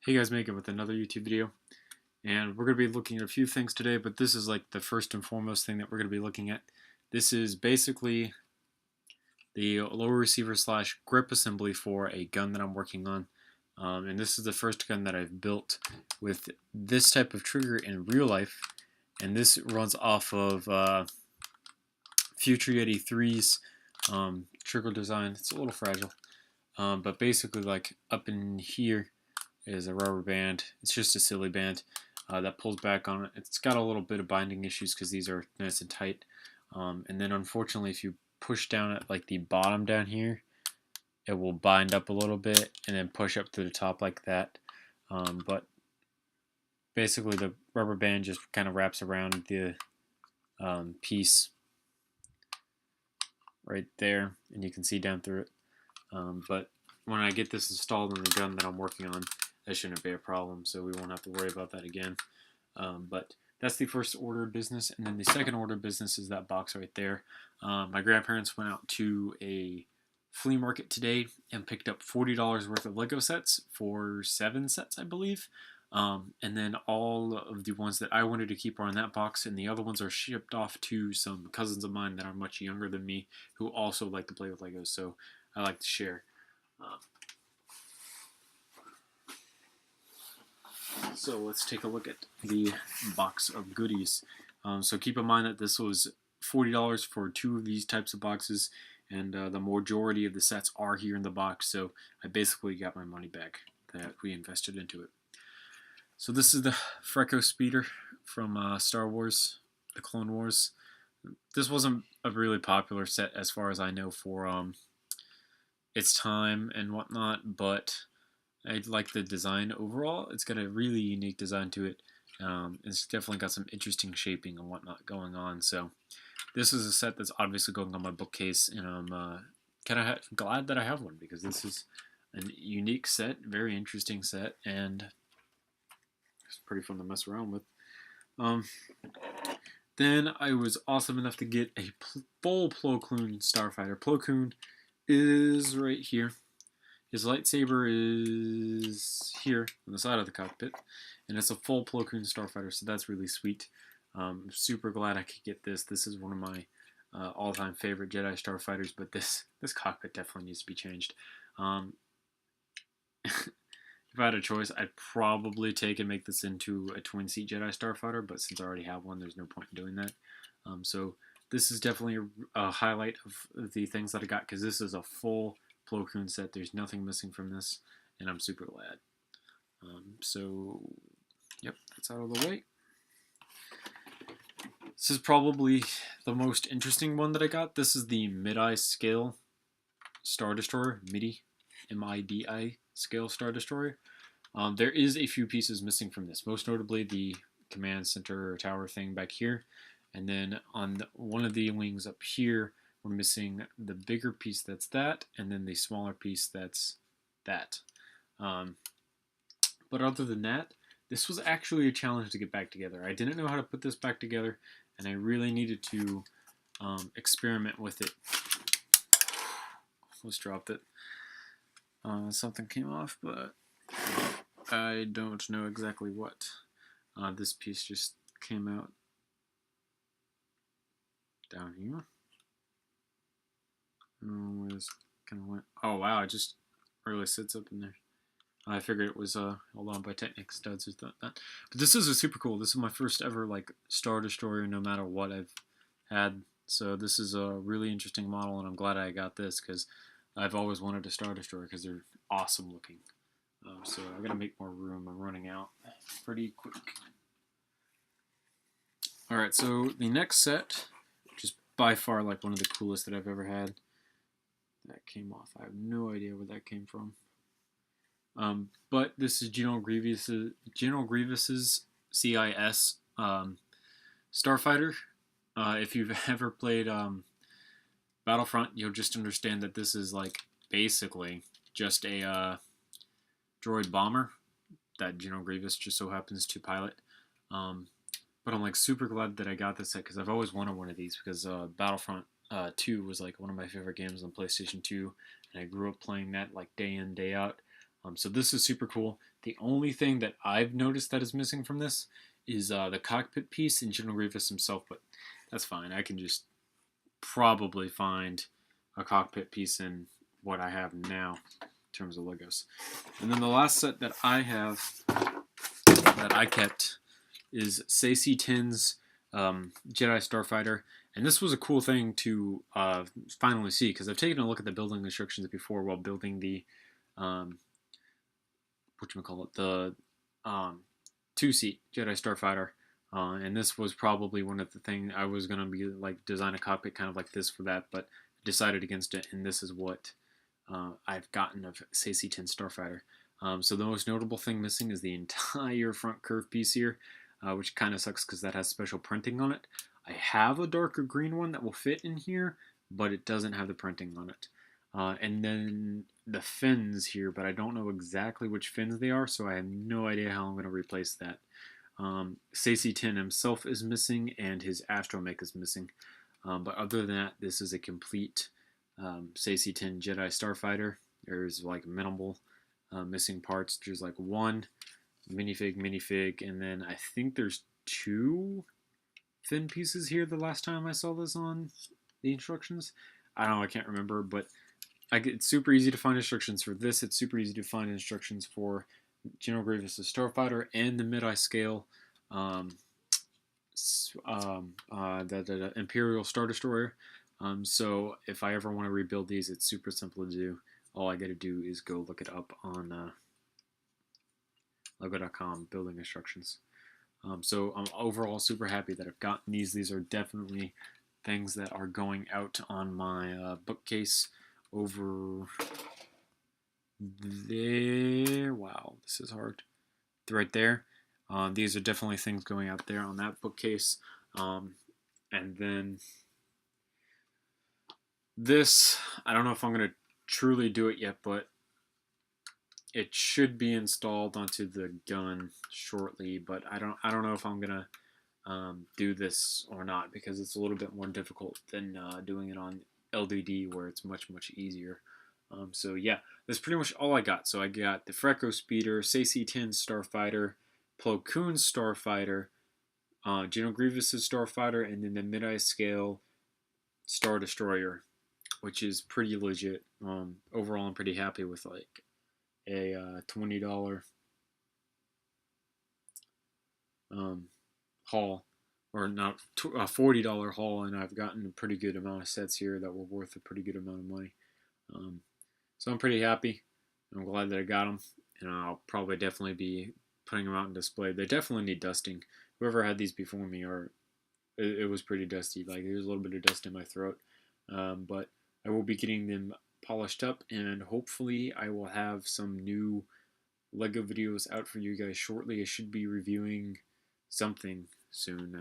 Hey guys, Megan with another YouTube video, and we're going to be looking at a few things today, but this is like the first and foremost thing that we're going to be looking at. This is basically the lower receiver slash grip assembly for a gun that I'm working on, and this is the first gun that I've built with this type of trigger in real life, and this runs off of Future Yeti 3's trigger design. It's a little fragile, but basically like up in here is a rubber band. It's just a silly band that pulls back on it. It's got a little bit of binding issues because these are nice and tight. And then unfortunately, if you push down at like the bottom down here, it will bind up a little bit and then push up to the top like that. But basically, the rubber band just kind of wraps around the piece right there, and you can see down through it. But when I get this installed in the gun that I'm working on, that shouldn't be a problem, so we won't have to worry about that again. But that's the first order of business, and then the second order of business is that box right there. My grandparents went out to a flea market today and picked up $40 worth of Lego sets for 7 sets, I believe. And then all of the ones that I wanted to keep are in that box, and the other ones are shipped off to some cousins of mine that are much younger than me who also like to play with Legos, so I like to share. So let's take a look at the box of goodies. So keep in mind that this was $40 for 2 of these types of boxes, and the majority of the sets are here in the box, so I basically got my money back that we invested into it. So this is the Freco Speeder from Star Wars, the Clone Wars. This wasn't a really popular set as far as I know for its time and whatnot, but I like the design overall. It's got a really unique design to it. It's definitely got some interesting shaping and whatnot going on. So this is a set that's obviously going on my bookcase, and I'm kind of glad that I have one because this is a unique set, very interesting set, and it's pretty fun to mess around with. Then I was awesome enough to get a full Plo Koon starfighter. Plo Koon is right here. His lightsaber is here on the side of the cockpit, and it's a full Plo Koon starfighter, so that's really sweet. I'm super glad I could get this. This is one of my all-time favorite Jedi starfighters, but this cockpit definitely needs to be changed. If I had a choice, I'd probably take and make this into a twin-seat Jedi starfighter, but since I already have one, there's no point in doing that. So this is definitely a highlight of the things that I got, because this is a full Plo Koon set. There's nothing missing from this, and I'm super glad. So, yep, that's out of the way. This is probably the most interesting one that I got. This is the Midi scale Star Destroyer, MIDI, M-I-D-I scale Star Destroyer. There is a few pieces missing from this, most notably the command center or tower thing back here, and then on one of the wings up here, we're missing the bigger piece that's that, and then the smaller piece that's that. But other than that, this was actually a challenge to get back together. I didn't know how to put this back together, and I really needed to experiment with it. Almost dropped it. Something came off, but I don't know exactly what. This piece just came out down here. Where this kind of went. Oh wow, it just really sits up in there. I figured it was held on by Technic studs or that. But this is a super cool. This is my first ever like Star Destroyer, no matter what I've had. So this is a really interesting model, and I'm glad I got this because I've always wanted a Star Destroyer because they're awesome looking. So I gotta make more room. I'm running out pretty quick. All right, so the next set, which is by far like one of the coolest that I've ever had. That came off. I have no idea where that came from. But this is General Grievous's CIS starfighter. If you've ever played Battlefront, you'll just understand that this is like basically just a droid bomber that General Grievous just so happens to pilot. But I'm like super glad that I got this set because I've always wanted one of these because Battlefront 2 was like one of my favorite games on PlayStation 2, and I grew up playing that like day in, day out. So this is super cool. The only thing that I've noticed that is missing from this is the cockpit piece and General Grievous himself, but that's fine. I can just probably find a cockpit piece in what I have now in terms of Legos. And then the last set that I have, that I kept, is Sacy Tin's Jedi Starfighter. And this was a cool thing to finally see, because I've taken a look at the building instructions before while building the the two-seat Jedi Starfighter. And this was probably one of the things I was gonna be like design a cockpit kind of like this for that, but decided against it. And this is what I've gotten of Sacy Tin Starfighter. So the most notable thing missing is the entire front curve piece here, which kind of sucks because that has special printing on it. I have a darker green one that will fit in here, but it doesn't have the printing on it. And then the fins here, but I don't know exactly which fins they are, so I have no idea how I'm going to replace that. Sacy Tin himself is missing, and his astromech is missing. But other than that, this is a complete Sacy Tin Jedi Starfighter. There's like minimal missing parts. There's like one minifig, and then I think there's two fin pieces here the last time I saw this on the instructions. I don't know, I can't remember, but it's super easy to find instructions for this. It's super easy to find instructions for General Grievous' Starfighter and the mid-eye scale the Imperial Star Destroyer. So if I ever want to rebuild these, it's super simple to do. All I got to do is go look it up on Lego.com, building instructions. So I'm overall super happy that I've gotten these. These are definitely things that are going out on my bookcase over there. Wow, this is hard. Right there. These are definitely things going out there on that bookcase. And then this, I don't know if I'm going to truly do it yet, but it should be installed onto the gun shortly, but I don't know if I'm gonna do this or not, because it's a little bit more difficult than doing it on LDD, where it's much easier. So yeah, that's pretty much all I got. So I got the Freco Speeder, Sacy Tin Starfighter, Plo Koon's Starfighter, General Grievous' Starfighter, and then the mid-eye scale Star Destroyer, which is pretty legit. Overall, I'm pretty happy with like a $20 haul, or not, a $40 haul, and I've gotten a pretty good amount of sets here that were worth a pretty good amount of money. So I'm pretty happy. I'm glad that I got them, and I'll probably definitely be putting them out on display. They definitely need dusting. Whoever had these before me, it was pretty dusty. Like, there's a little bit of dust in my throat, but I will be getting them polished up, and hopefully I will have some new Lego videos out for you guys shortly. I should be reviewing something soon.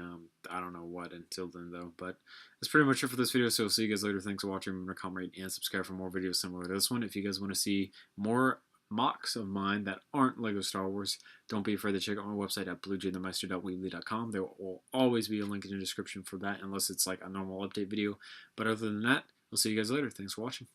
I don't know what until then though, but that's pretty much it for this video, so I'll see you guys later. Thanks for watching. Remember to comment, rate, and subscribe for more videos similar to this one. If you guys want to see more mocks of mine that aren't Lego Star Wars, don't be afraid to check out my website at bluejthemeister.weebly.com. There will always be a link in the description for that, unless it's like a normal update video. But other than that, I'll see you guys later. Thanks for watching.